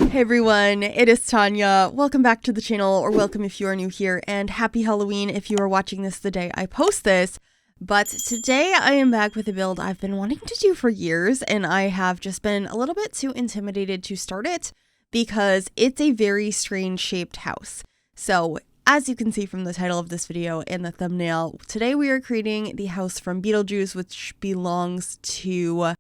Hey everyone, it is Tanya. Welcome back to the channel, or welcome if you are new here, and happy Halloween if you are watching this the day I post this. But today I am back with a build I've been wanting to do for years, and I have just been a little bit too intimidated to start it because it's a very strange shaped house. So as you can see from the title of this video and the thumbnail, today we are creating the house from Beetlejuice, which belongs to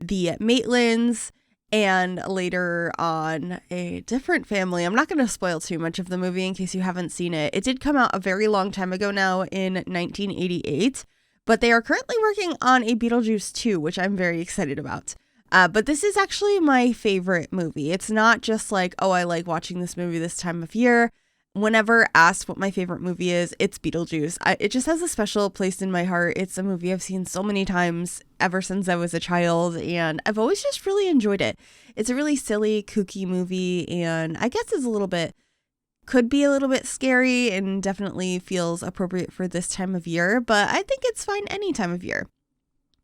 the Maitlands, and later on a different family. I'm not going to spoil too much of the movie in case you haven't seen it. It did come out a very long time ago now in 1988, but they are currently working on a Beetlejuice 2, which I'm very excited about. But this is actually my favorite movie. It's not just like, oh, I like watching this movie this time of year. Whenever asked what my favorite movie is, it's Beetlejuice. It just has a special place in my heart. It's a movie I've seen so many times ever since I was a child, and I've always just really enjoyed it. It's a really silly, kooky movie, and I guess could be a little bit scary and definitely feels appropriate for this time of year, but I think it's fine any time of year.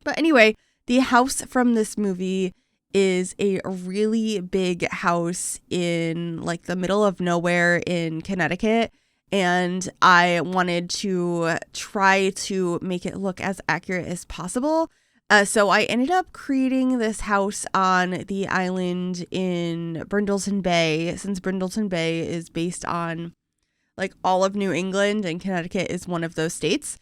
But anyway, the house from this movie is a really big house in like the middle of nowhere in Connecticut, and I wanted to try to make it look as accurate as possible. So I ended up creating this house on the island in Brindleton Bay, since Brindleton Bay is based on like all of New England and Connecticut is one of those states.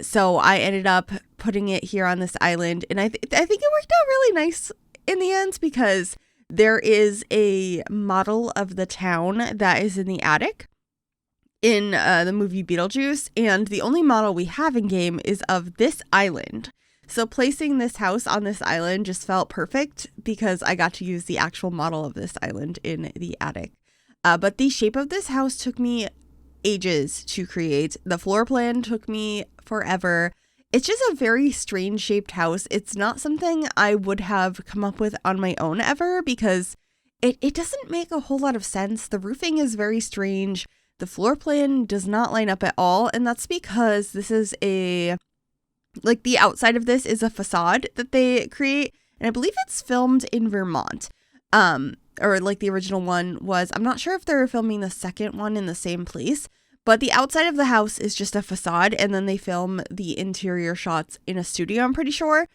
So I ended up putting it here on this island, and I think it worked out really nice in the end because there is a model of the town that is in the attic in the movie Beetlejuice, and the only model we have in game is of this island. So placing this house on this island just felt perfect because I got to use the actual model of this island in the attic. But the shape of this house took me ages to create. The floor plan took me forever. It's just a very strange shaped house. It's not something I would have come up with on my own ever because it doesn't make a whole lot of sense. The roofing is very strange. The floor plan does not line up at all. And that's because this is the outside of this is a facade that they create. And I believe it's filmed in Vermont. Or like the original one was. I'm not sure if they're filming the second one in the same place. But the outside of the house is just a facade, and then they film the interior shots in a studio, I'm pretty sure.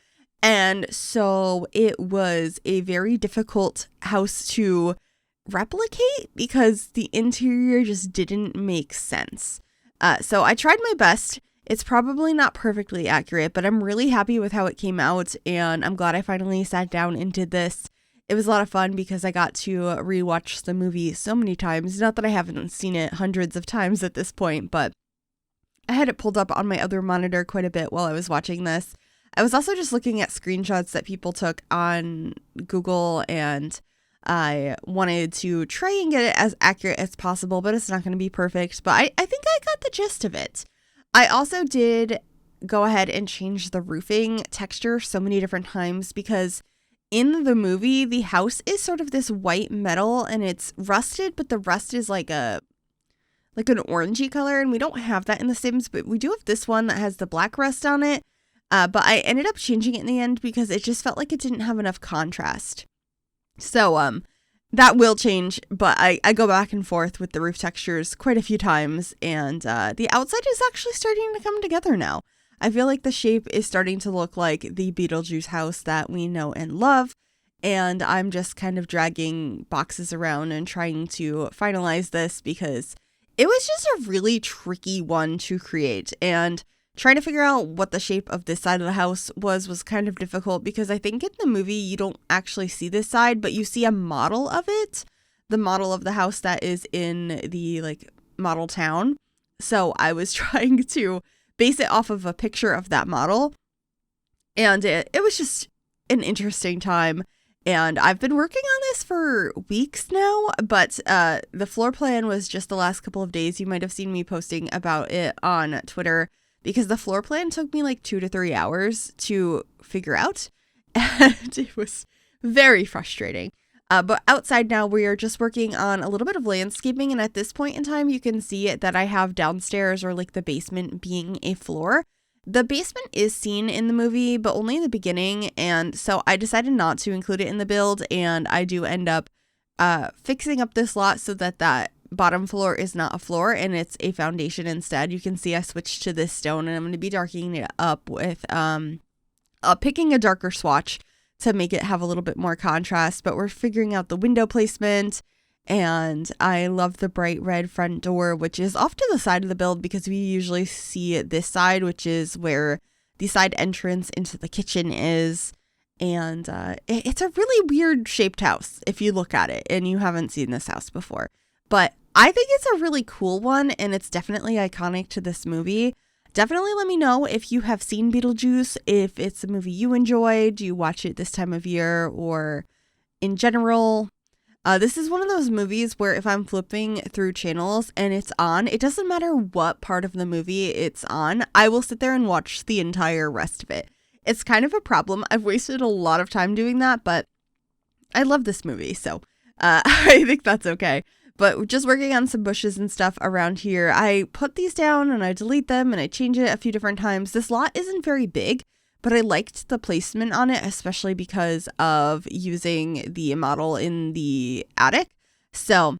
And so it was a very difficult house to replicate because the interior just didn't make sense. So I tried my best. It's probably not perfectly accurate, but I'm really happy with how it came out, and I'm glad I finally sat down and did this. It was a lot of fun because I got to rewatch the movie so many times. Not that I haven't seen it hundreds of times at this point, but I had it pulled up on my other monitor quite a bit while I was watching this. I was also just looking at screenshots that people took on Google, and I wanted to try and get it as accurate as possible, but it's not going to be perfect. But I think I got the gist of it. I also did go ahead and change the roofing texture so many different times because in the movie, the house is sort of this white metal and it's rusted, but the rust is like an orangey color, and we don't have that in The Sims, but we do have this one that has the black rust on it. But I ended up changing it in the end because it just felt like it didn't have enough contrast. So that will change, but I go back and forth with the roof textures quite a few times, and the outside is actually starting to come together now. I feel like the shape is starting to look like the Beetlejuice house that we know and love, and I'm just kind of dragging boxes around and trying to finalize this because it was just a really tricky one to create, and trying to figure out what the shape of this side of the house was kind of difficult because I think in the movie you don't actually see this side, but you see a model of it, the model of the house that is in the like model town. So I was trying to base it off of a picture of that model, and it was just an interesting time. And I've been working on this for weeks now, but the floor plan was just the last couple of days. You might have seen me posting about it on Twitter because the floor plan took me like 2 to 3 hours to figure out, and it was very frustrating. But outside now, we are just working on a little bit of landscaping, and at this point in time, you can see that I have downstairs, or like the basement, being a floor. The basement is seen in the movie, but only in the beginning, and so I decided not to include it in the build, and I do end up fixing up this lot so that bottom floor is not a floor and it's a foundation instead. You can see I switched to this stone, and I'm going to be darkening it up with picking a darker swatch to make it have a little bit more contrast, but we're figuring out the window placement. And I love the bright red front door, which is off to the side of the build because we usually see it this side, which is where the side entrance into the kitchen is. And it's a really weird shaped house if you look at it and you haven't seen this house before. But I think it's a really cool one, and it's definitely iconic to this movie. Definitely let me know if you have seen Beetlejuice, if it's a movie you enjoy. Do you watch it this time of year or in general? This is one of those movies where if I'm flipping through channels and it's on, it doesn't matter what part of the movie it's on, I will sit there and watch the entire rest of it. It's kind of a problem. I've wasted a lot of time doing that, but I love this movie, so I think that's okay. But just working on some bushes and stuff around here, I put these down and I delete them and I change it a few different times. This lot isn't very big, but I liked the placement on it, especially because of using the model in the attic. So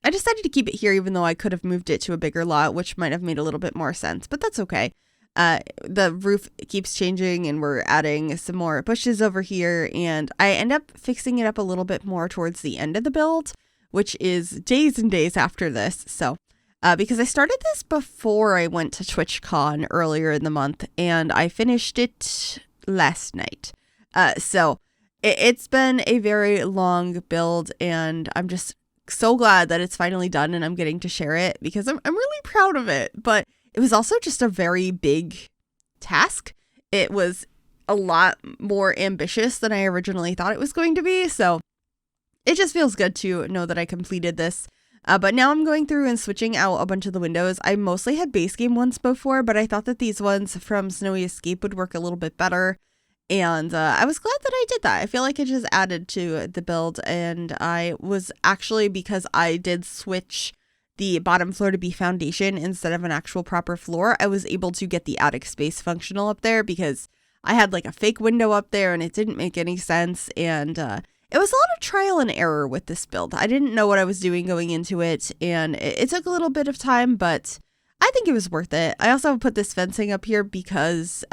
I decided to keep it here, even though I could have moved it to a bigger lot, which might have made a little bit more sense, but that's okay. The roof keeps changing and we're adding some more bushes over here, and I end up fixing it up a little bit more towards the end of the build, which is days and days after this. So because I started this before I went to TwitchCon earlier in the month, and I finished it last night. So it's been a very long build, and I'm just so glad that it's finally done and I'm getting to share it because I'm really proud of it. But it was also just a very big task. It was a lot more ambitious than I originally thought it was going to be. So it just feels good to know that I completed this. But now I'm going through and switching out a bunch of the windows. I mostly had base game ones before, but I thought that these ones from Snowy Escape would work a little bit better. And I was glad that I did that. I feel like it just added to the build. And I was actually, because I did switch the bottom floor to be foundation instead of an actual proper floor, I was able to get the attic space functional up there because I had like a fake window up there and it didn't make any sense. And it was a lot of trial and error with this build. I didn't know what I was doing going into it, and it took a little bit of time, but I think it was worth it. I also put this fencing up here because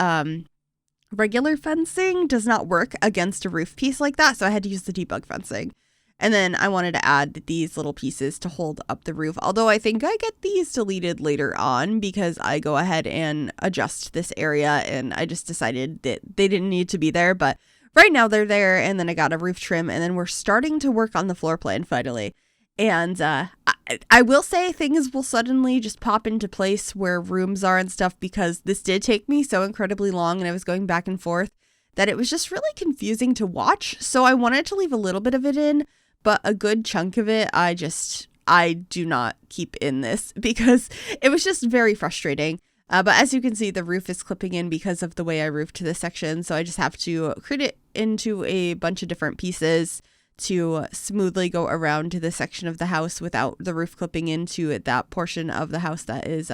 regular fencing does not work against a roof piece like that, so I had to use the debug fencing. And then I wanted to add these little pieces to hold up the roof, although I think I get these deleted later on because I go ahead and adjust this area, and I just decided that they didn't need to be there, but right now they're there. And then I got a roof trim, and then we're starting to work on the floor plan finally. And I will say things will suddenly just pop into place where rooms are and stuff, because this did take me so incredibly long and I was going back and forth that it was just really confusing to watch. So I wanted to leave a little bit of it in, but a good chunk of it I do not keep in this because it was just very frustrating. But as you can see, the roof is clipping in because of the way I roofed this section. So I just have to create it into a bunch of different pieces to smoothly go around to the section of the house without the roof clipping into that portion of the house that is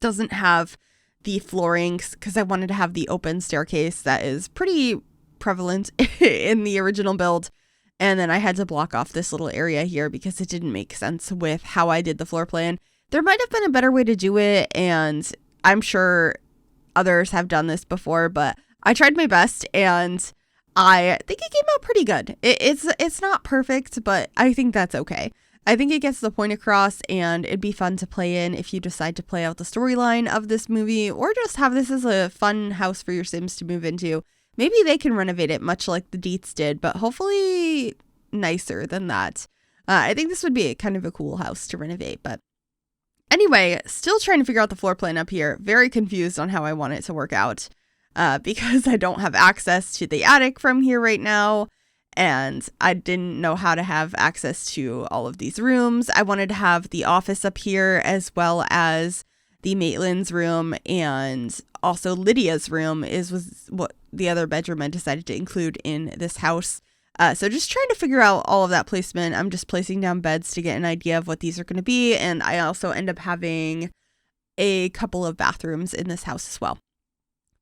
doesn't have the floorings, because I wanted to have the open staircase that is pretty prevalent in the original build. And then I had to block off this little area here because it didn't make sense with how I did the floor plan. There might have been a better way to do it, and I'm sure others have done this before, but I tried my best, and I think it came out pretty good. It's not perfect, but I think that's okay. I think it gets the point across, and it'd be fun to play in if you decide to play out the storyline of this movie, or just have this as a fun house for your Sims to move into. Maybe they can renovate it much like the Deets did, but hopefully nicer than that. I think this would be kind of a cool house to renovate, but anyway, still trying to figure out the floor plan up here. Very confused on how I want it to work out because I don't have access to the attic from here right now. And I didn't know how to have access to all of these rooms. I wanted to have the office up here as well as the Maitland's room, and also Lydia's room was what the other bedroom I decided to include in this house. So just trying to figure out all of that placement. I'm just placing down beds to get an idea of what these are going to be. And I also end up having a couple of bathrooms in this house as well.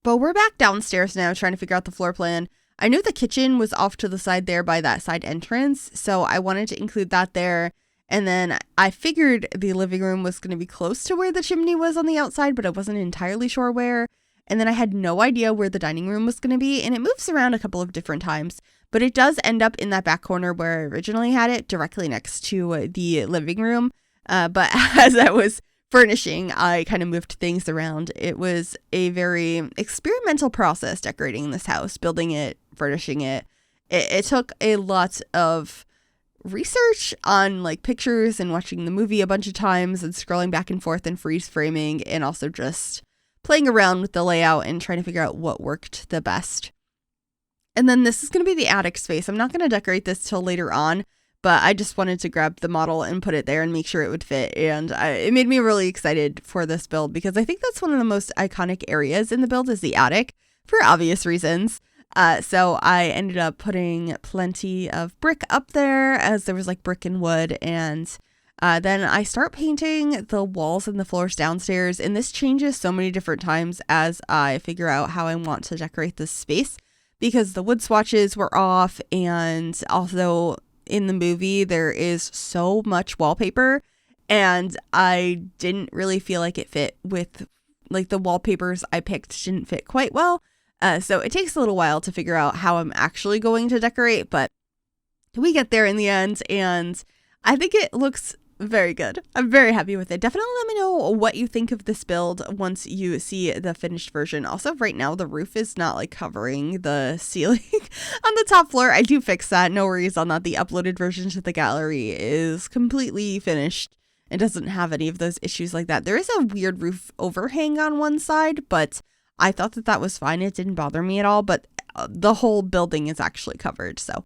But we're back downstairs now trying to figure out the floor plan. I knew the kitchen was off to the side there by that side entrance, so I wanted to include that there. And then I figured the living room was going to be close to where the chimney was on the outside, but I wasn't entirely sure where. And then I had no idea where the dining room was going to be, and it moves around a couple of different times. But it does end up in that back corner where I originally had it, directly next to the living room. But as I was furnishing, I kind of moved things around. It was a very experimental process decorating this house, building it, furnishing it. It took a lot of research on like pictures and watching the movie a bunch of times and scrolling back and forth and freeze framing, and also just playing around with the layout and trying to figure out what worked the best. And then this is going to be the attic space. I'm not going to decorate this till later on, but I just wanted to grab the model and put it there and make sure it would fit. And it made me really excited for this build because I think that's one of the most iconic areas in the build is the attic for obvious reasons. So I ended up putting plenty of brick up there as there was like brick and wood. And then I start painting the walls and the floors downstairs. And this changes so many different times as I figure out how I want to decorate this space, because the wood swatches were off, and also in the movie there is so much wallpaper, and I didn't really feel like it fit with, like, the wallpapers I picked didn't fit quite well. So it takes a little while to figure out how I'm actually going to decorate, but we get there in the end, and I think it looks very good. I'm very happy with it. Definitely let me know what you think of this build once you see the finished version. Also, right now the roof is not like covering the ceiling on the top floor. I do fix that. No worries on that. The uploaded version to the gallery is completely finished and doesn't have any of those issues like that. There is a weird roof overhang on one side, but I thought that was fine. It didn't bother me at all, but the whole building is actually covered. So,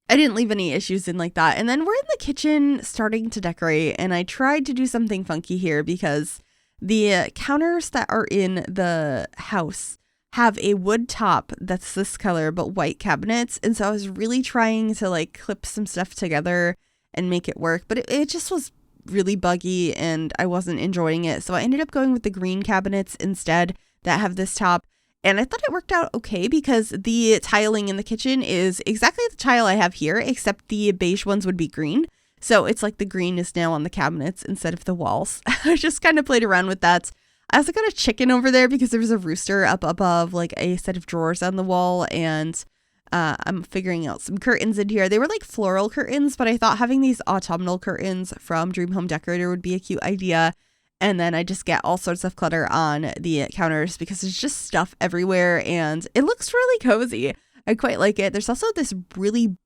I didn't leave any issues in like that. And then we're in the kitchen starting to decorate, and I tried to do something funky here because the counters that are in the house have a wood top that's this color but white cabinets. And so I was really trying to like clip some stuff together and make it work, but it just was really buggy and I wasn't enjoying it. So I ended up going with the green cabinets instead that have this top. And I thought it worked out okay because the tiling in the kitchen is exactly the tile I have here, except the beige ones would be green. So it's like the green is now on the cabinets instead of the walls. I just kind of played around with that. I also got a chicken over there because there was a rooster up above like a set of drawers on the wall. And I'm figuring out some curtains in here. They were like floral curtains, but I thought having these autumnal curtains from Dream Home Decorator would be a cute idea. And then I just get all sorts of clutter on the counters because there's just stuff everywhere and it looks really cozy. I quite like it. There's also this really,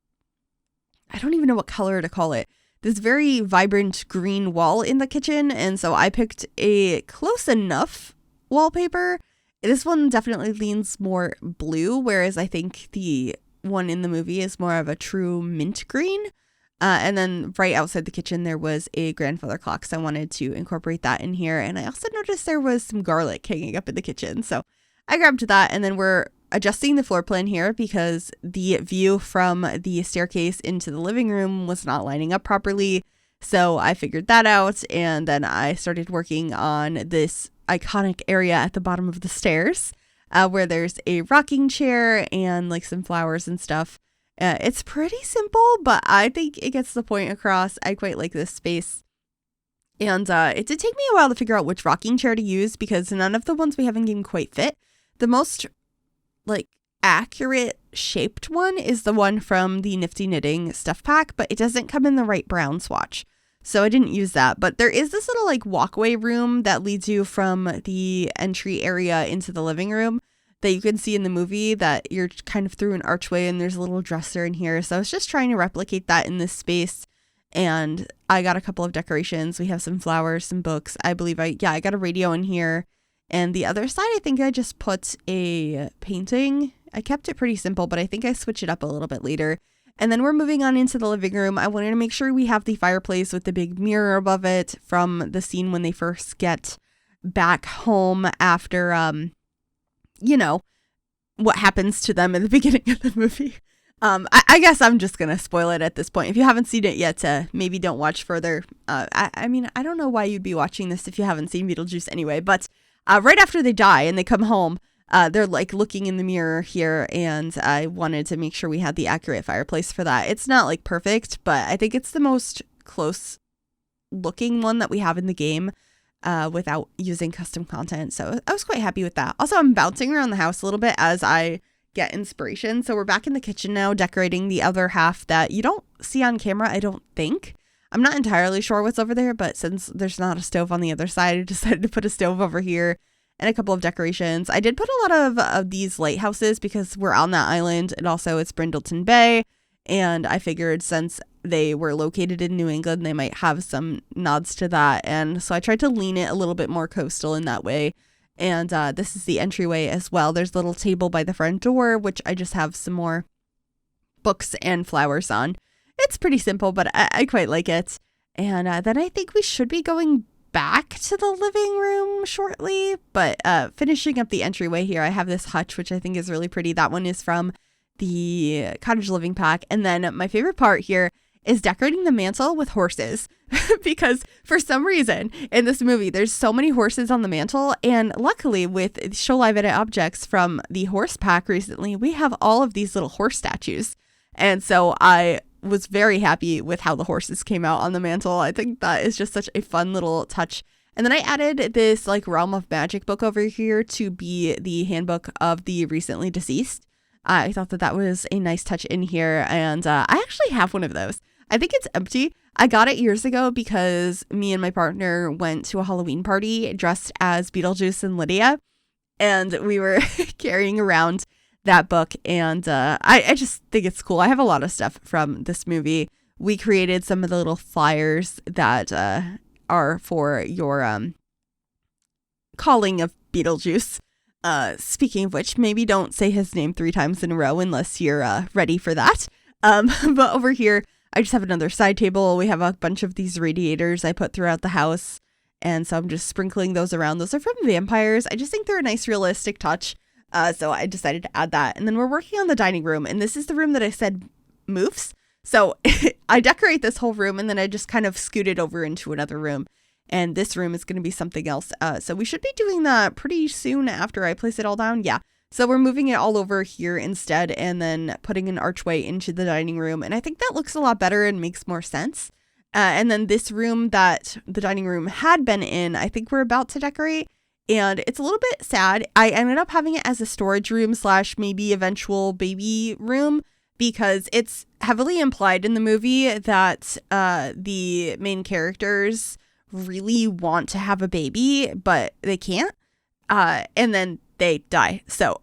I don't even know what color to call it, this very vibrant green wall in the kitchen. And so I picked a close enough wallpaper. This one definitely leans more blue, whereas I think the one in the movie is more of a true mint green. And then right outside the kitchen, there was a grandfather clock. So I wanted to incorporate that in here. And I also noticed there was some garlic hanging up in the kitchen. So I grabbed that. And then we're adjusting the floor plan here because the view from the staircase into the living room was not lining up properly. So I figured that out. And then I started working on this iconic area at the bottom of the stairs where there's a rocking chair and like some flowers and stuff. It's pretty simple, but I think it gets the point across. I quite like this space. And it did take me a while to figure out which rocking chair to use because none of the ones we have in game quite fit. The most like accurate shaped one is the one from the Nifty Knitting stuff pack, but it doesn't come in the right brown swatch. So I didn't use that. But there is this little like walkway room that leads you from the entry area into the living room that you can see in the movie that you're kind of through an archway and there's a little dresser in here. So I was just trying to replicate that in this space. And I got a couple of decorations. We have some flowers, some books. I believe I got a radio in here. And the other side, I think I just put a painting. I kept it pretty simple, but I think I switched it up a little bit later. And then we're moving on into the living room. I wanted to make sure we have the fireplace with the big mirror above it from the scene when they first get back home after, you know, what happens to them in the beginning of the movie. I guess I'm just gonna spoil it at this point. If you haven't seen it yet, maybe don't watch further. I mean, I don't know why you'd be watching this if you haven't seen Beetlejuice anyway, but right after they die and they come home, they're like looking in the mirror here, and I wanted to make sure we had the accurate fireplace for that. It's not like perfect, but I think it's the most close looking one that we have in the game without using custom content. So I was quite happy with that. Also, I'm bouncing around the house a little bit as I get inspiration. So we're back in the kitchen now, decorating the other half that you don't see on camera, I don't think. I'm not entirely sure what's over there, but since there's not a stove on the other side, I decided to put a stove over here and a couple of decorations. I did put a lot of these lighthouses because we're on that island, and also it's Brindleton Bay, and I figured since they were located in New England, they might have some nods to that, and so I tried to lean it a little bit more coastal in that way. And this is the entryway as well. There's a little table by the front door, which I just have some more books and flowers on. It's pretty simple, but I quite like it. And then I think we should be going back to the living room shortly. But finishing up the entryway here, I have this hutch, which I think is really pretty. That one is from the cottage living pack. And then my favorite part here is decorating the mantle with horses because for some reason in this movie there's so many horses on the mantle, and luckily with Show Live Edit objects from the horse pack recently, we have all of these little horse statues, and so I was very happy with how the horses came out on the mantle. I think that is just such a fun little touch. And then I added this like Realm of Magic book over here to be the handbook of the recently deceased. I thought that was a nice touch in here, and I actually have one of those. I think it's empty. I got it years ago because me and my partner went to a Halloween party dressed as Beetlejuice and Lydia, and we were carrying around that book, and I just think it's cool. I have a lot of stuff from this movie. We created some of the little flyers that are for your calling of Beetlejuice. Speaking of which, maybe don't say his name 3 times in a row unless you're ready for that. But over here, I just have another side table. We have a bunch of these radiators I put throughout the house, and so I'm just sprinkling those around. Those are from vampires. I just think they're a nice realistic touch, so I decided to add that. And then we're working on the dining room, and this is the room that I said moves. So I decorate this whole room, and then I just kind of scoot it over into another room, and this room is going to be something else. So we should be doing that pretty soon after I place it all down. Yeah. So we're moving it all over here instead, and then putting an archway into the dining room. And I think that looks a lot better and makes more sense. And then this room that the dining room had been in, I think we're about to decorate. And it's a little bit sad. I ended up having it as a storage room / maybe eventual baby room, because it's heavily implied in the movie that the main characters really want to have a baby, but they can't. And then they die. So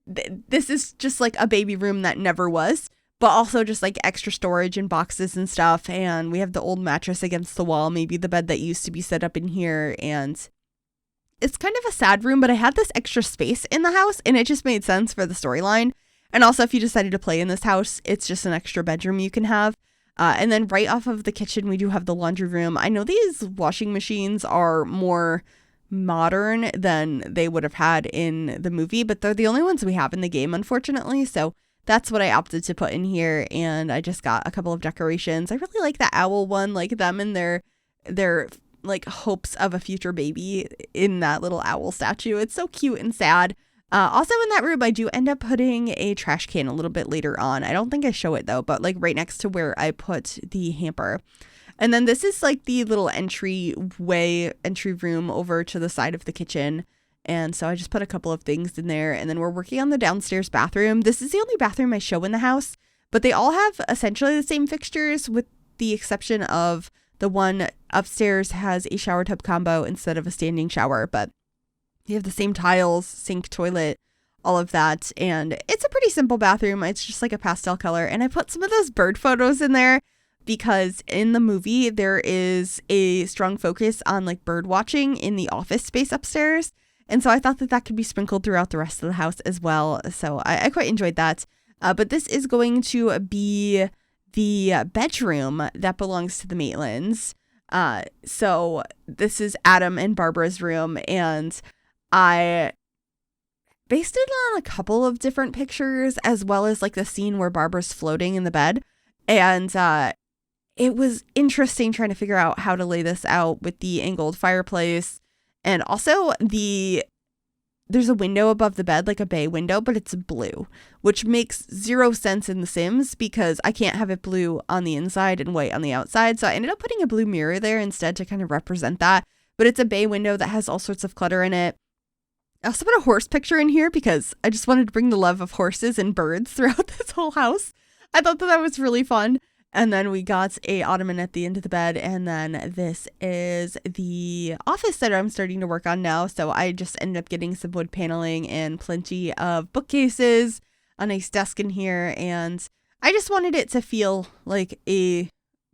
this is just like a baby room that never was, but also just like extra storage and boxes and stuff. And we have the old mattress against the wall, maybe the bed that used to be set up in here. And it's kind of a sad room, but I had this extra space in the house, and it just made sense for the storyline. And also, if you decided to play in this house, it's just an extra bedroom you can have. And then right off of the kitchen, we do have the laundry room. I know these washing machines are more modern than they would have had in the movie, but they're the only ones we have in the game, unfortunately. So that's what I opted to put in here, and I just got a couple of decorations. I really like that owl one, like them and their like hopes of a future baby in that little owl statue. It's so cute and sad. Also in that room, I do end up putting a trash can a little bit later on. I don't think I show it though, but like right next to where I put the hamper. And then this is like the little entry room over to the side of the kitchen. And so I just put a couple of things in there. And then we're working on the downstairs bathroom. This is the only bathroom I show in the house, but they all have essentially the same fixtures, with the exception of the one upstairs has a shower tub combo instead of a standing shower. But you have the same tiles, sink, toilet, all of that. And it's a pretty simple bathroom. It's just like a pastel color. And I put some of those bird photos in there because in the movie, there is a strong focus on like bird watching in the office space upstairs. And so I thought that could be sprinkled throughout the rest of the house as well. So I quite enjoyed that. But this is going to be the bedroom that belongs to the Maitlands. So this is Adam and Barbara's room. And I based it on a couple of different pictures, as well as like the scene where Barbara's floating in the bed. And it was interesting trying to figure out how to lay this out with the angled fireplace. And also there's a window above the bed, like a bay window, but it's blue, which makes zero sense in The Sims because I can't have it blue on the inside and white on the outside. So I ended up putting a blue mirror there instead to kind of represent that. But it's a bay window that has all sorts of clutter in it. I also put a horse picture in here because I just wanted to bring the love of horses and birds throughout this whole house. I thought that was really fun. And then we got a ottoman at the end of the bed. And then this is the office that I'm starting to work on now. So I just ended up getting some wood paneling and plenty of bookcases, a nice desk in here. And I just wanted it to feel like a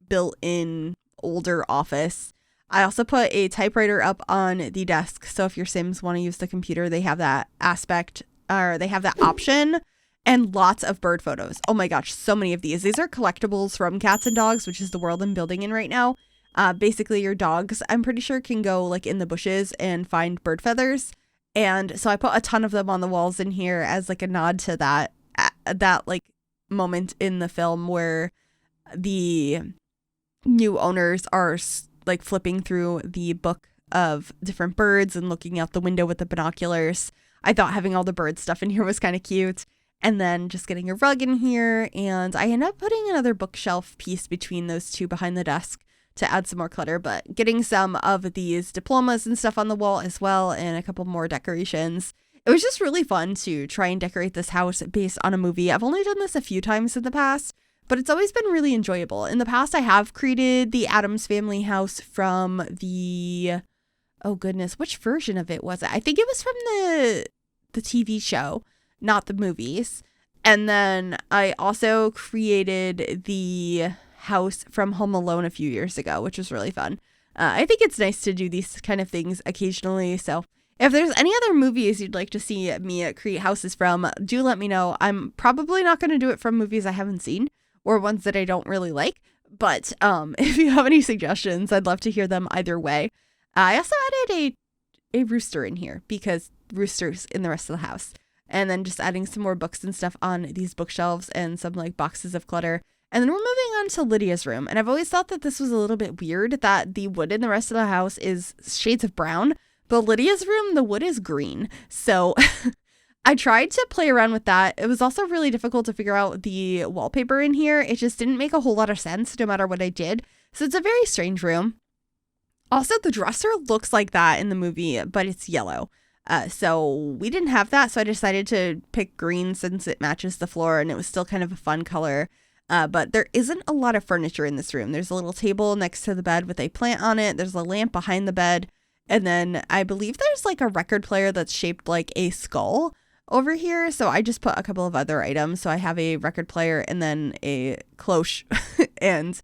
built-in older office. I also put a typewriter up on the desk. So if your Sims want to use the computer, they have that aspect, or they have that option. And lots of bird photos. Oh my gosh, so many of these. These are collectibles from Cats and Dogs, which is the world I'm building in right now. Basically, your dogs, I'm pretty sure, can go like in the bushes and find bird feathers. And so I put a ton of them on the walls in here as like a nod to that like moment in the film where the new owners are like flipping through the book of different birds and looking out the window with the binoculars. I thought having all the bird stuff in here was kind of cute. And then just getting a rug in here. And I ended up putting another bookshelf piece between those two behind the desk to add some more clutter. But getting some of these diplomas and stuff on the wall as well. And a couple more decorations. It was just really fun to try and decorate this house based on a movie. I've only done this a few times in the past, but it's always been really enjoyable. In the past, I have created the Addams Family house from the... Oh goodness, which version of it was it? I think it was from the TV show. Not the movies. And then I also created the house from Home Alone a few years ago, which was really fun. I think it's nice to do these kind of things occasionally. So if there's any other movies you'd like to see me create houses from, do let me know. I'm probably not going to do it from movies I haven't seen or ones that I don't really like. But if you have any suggestions, I'd love to hear them either way. I also added a rooster in here because roosters in the rest of the house. And then just adding some more books and stuff on these bookshelves and some like boxes of clutter. And then we're moving on to Lydia's room. And I've always thought that this was a little bit weird that the wood in the rest of the house is shades of brown. But Lydia's room, the wood is green. So I tried to play around with that. It was also really difficult to figure out the wallpaper in here. It just didn't make a whole lot of sense no matter what I did. So it's a very strange room. Also, the dresser looks like that in the movie, but it's yellow. So we didn't have that, so I decided to pick green since it matches the floor and it was still kind of a fun color. But there isn't a lot of furniture in this room. There's a little table next to the bed with a plant on it. There's a lamp behind the bed. And then I believe there's like a record player that's shaped like a skull over here. So I just put a couple of other items. So I have a record player and then a cloche and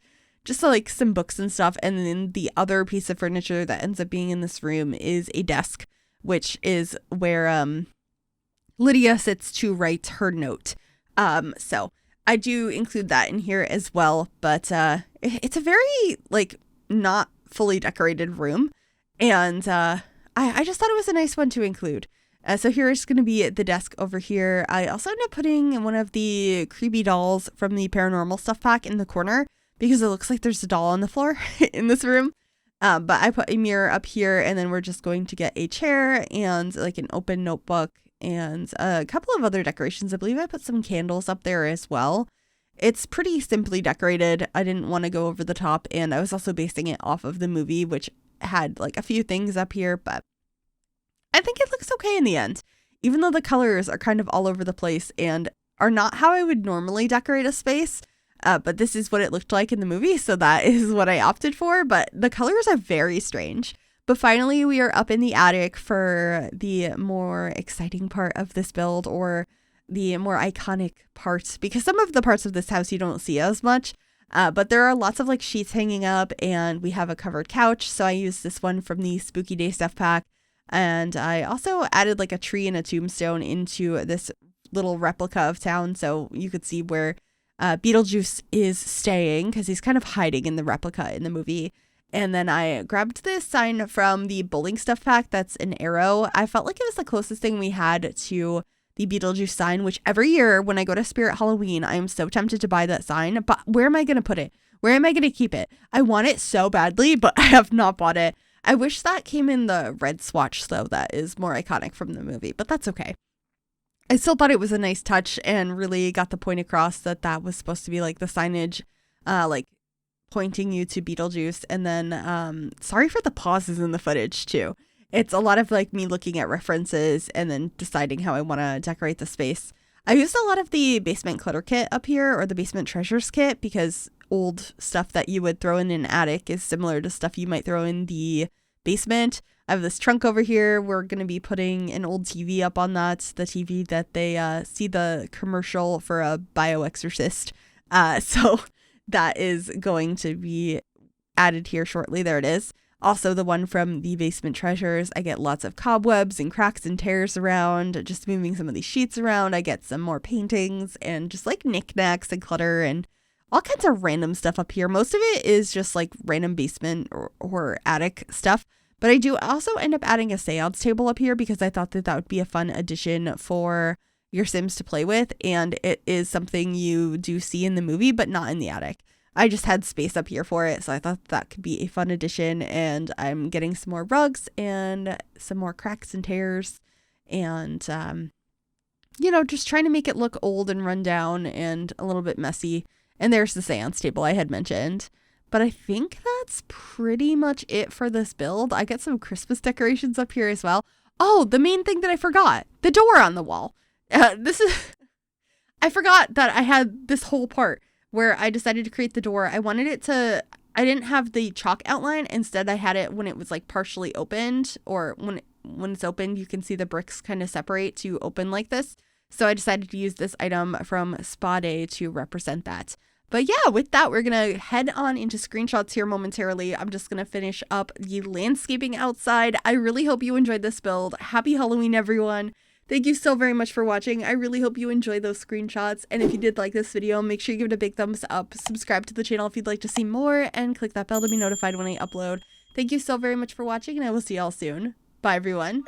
just like some books and stuff. And then the other piece of furniture that ends up being in this room is a desk, which is where Lydia sits to write her note. So I do include that in here as well, but it's a very like not fully decorated room, and I just thought it was a nice one to include. So here is going to be the desk over here. I also ended up putting one of the creepy dolls from the paranormal stuff pack in the corner because it looks like there's a doll on the floor in this room. But I put a mirror up here, and then we're just going to get a chair and like an open notebook and a couple of other decorations. I believe I put some candles up there as well. It's pretty simply decorated. I didn't want to go over the top, and I was also basing it off of the movie, which had like a few things up here, but I think it looks okay in the end, even though the colors are kind of all over the place and are not how I would normally decorate a space. But this is what it looked like in the movie, so that is what I opted for. But the colors are very strange. But finally, we are up in the attic for the more exciting part of this build, or the more iconic parts, because some of the parts of this house you don't see as much. But there are lots of like sheets hanging up, and we have a covered couch. So I used this one from the Spooky Day stuff pack. And I also added like a tree and a tombstone into this little replica of town, so you could see where Beetlejuice is staying, because he's kind of hiding in the replica in the movie. And then I grabbed this sign from the bowling stuff pack that's an arrow. I felt like it was the closest thing we had to the Beetlejuice sign, which every year when I go to Spirit Halloween, I am so tempted to buy that sign. But where am I going to put it? Where am I going to keep it? I want it so badly, but I have not bought it. I wish that came in the red swatch, though. That is more iconic from the movie, but that's okay. I still thought it was a nice touch and really got the point across that that was supposed to be like the signage, like pointing you to Beetlejuice. And then sorry for the pauses in the footage too. It's a lot of like me looking at references and then deciding how I want to decorate the space. I used a lot of the basement clutter kit up here, or the basement treasures kit, because old stuff that you would throw in an attic is similar to stuff you might throw in the basement. I have this trunk over here. We're going to be putting an old TV up on that, the TV that they see the commercial for a bioexorcist. So that is going to be added here shortly. There it is. Also the one from the basement treasures. I get lots of cobwebs and cracks and tears around, just moving some of these sheets around. I get some more paintings and just like knickknacks and clutter and all kinds of random stuff up here. Most of it is just like random basement or attic stuff. But I do also end up adding a seance table up here because I thought that that would be a fun addition for your Sims to play with. And it is something you do see in the movie, but not in the attic. I just had space up here for it, so I thought that could be a fun addition. And I'm getting some more rugs and some more cracks and tears and, just trying to make it look old and run down and a little bit messy. And there's the seance table I had mentioned. But I think that's pretty much it for this build. I get some Christmas decorations up here as well. Oh, the main thing that I forgot, the door on the wall. I forgot that I had this whole part where I decided to create the door. I didn't have the chalk outline. Instead, I had it when it was like partially opened, or when it's opened, you can see the bricks kind of separate to open like this. So I decided to use this item from Spa Day to represent that. But yeah, with that, we're going to head on into screenshots here momentarily. I'm just going to finish up the landscaping outside. I really hope you enjoyed this build. Happy Halloween, everyone. Thank you so very much for watching. I really hope you enjoyed those screenshots. And if you did like this video, make sure you give it a big thumbs up. Subscribe to the channel if you'd like to see more. And click that bell to be notified when I upload. Thank you so very much for watching. And I will see y'all soon. Bye, everyone.